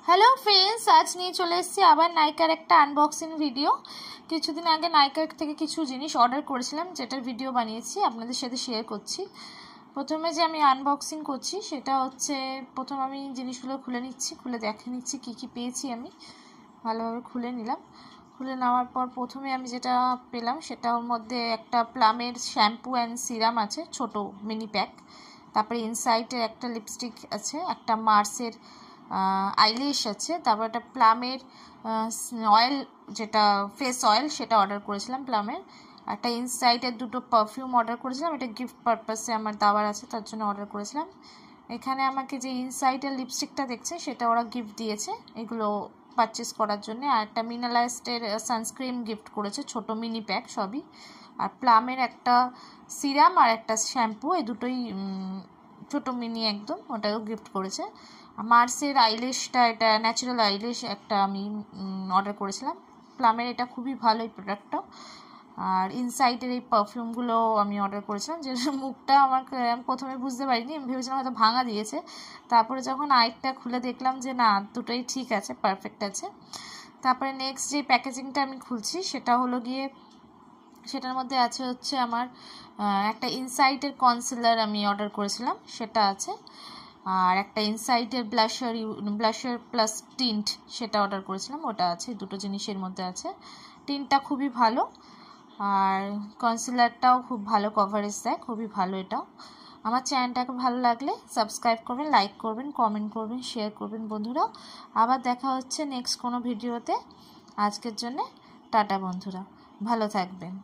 Hello friends, आज नहीं चले एसेছি আবার নাইকার একটা আনবক্সিং ভিডিও। কিছুদিন আগে নাইকার থেকে কিছু জিনিস অর্ডার করেছিলাম, যেটার ভিডিও বানিয়েছি আপনাদের সাথে শেয়ার করছি। প্রথমে যে আমি আনবক্সিং করছি সেটা হচ্ছে, প্রথম আমি জিনিসগুলো খুলে নিচ্ছি, খুলে দেখে নিচ্ছি কি কি পেয়েছি। আমি ভালোভাবে খুলে নিলাম। খুলে নেওয়ার পর প্রথমে আমি যেটা পেলাম সেটা ওর মধ্যে একটা প্লামের শ্যাম্পু অ্যান্ড সিরাম আছে, ছোট মিনি প্যাক। তারপরে ইনসাইটের একটা লিপস্টিক আছে, একটা মার্সের আইল্যাশ আছে, তারপর একটা প্লামের অয়েল, যেটা ফেস অয়েল, সেটা অর্ডার করেছিলাম প্লামের। একটা ইনসাইটের দুটো পারফিউম অর্ডার করেছিলাম, এটা গিফট পারপাসে আমার দেওয়ার আছে, তার জন্য অর্ডার করেছিলাম। এখানে আমাকে যে ইনসাইটের লিপস্টিকটা দেখছে সেটা ওরা গিফট দিয়েছে এগুলো পারচেস করার জন্য। আর একটা মিনালাইজডের সানস্ক্রিন গিফট করেছে, ছোট মিনি প্যাক সবই। আর প্লামের একটা সিরাম আর একটা শ্যাম্পু, এই দুটোই ছোটো মিনি একদম, ওটাও গিফট করেছে। মার্সের আইল্যাশটা, এটা ন্যাচারাল আইল্যাশ একটা আমি অর্ডার করেছিলাম। প্লামের এটা খুবই ভালো এই প্রোডাক্টটা। আর ইনসাইটের এই পারফিউমগুলো আমি অর্ডার করেছিলাম, যে মুখটা আমার প্রথমে বুঝতে পারিনি, আমি ভেবেছিলাম হয়তো ভাঙা দিয়েছে। তারপরে যখন আইটটা খুলে দেখলাম যে না, দুটোই ঠিক আছে, পারফেক্ট আছে। তারপরে নেক্সট যে প্যাকেজিংটা আমি খুলছি সেটা হলো গিয়ে, সেটার মধ্যে আছে হচ্ছে আমার একটা ইনসাইটের কনসিলার আমি অর্ডার করেছিলাম, সেটা আছে। আর একটা ইনসাইটের ব্লাশার প্লাস টিন্ট, সেটা অর্ডার করেছিলাম, ওটা আছে। দুটো জিনিসের মধ্যে আছে। টিন্টটা খুবই ভালো আর কনসিলারটাও খুব ভালো কভারেজ দেয়, খুবই ভালো এটাও। আমার চ্যানেলটাকে ভালো লাগলে সাবস্ক্রাইব করবেন, লাইক করবেন, কমেন্ট করবেন, শেয়ার করবেন বন্ধুরা। আবার দেখা হচ্ছে নেক্সট কোনো ভিডিওতে। আজকের জন্য টাটা বন্ধুরা, ভালো থাকবেন।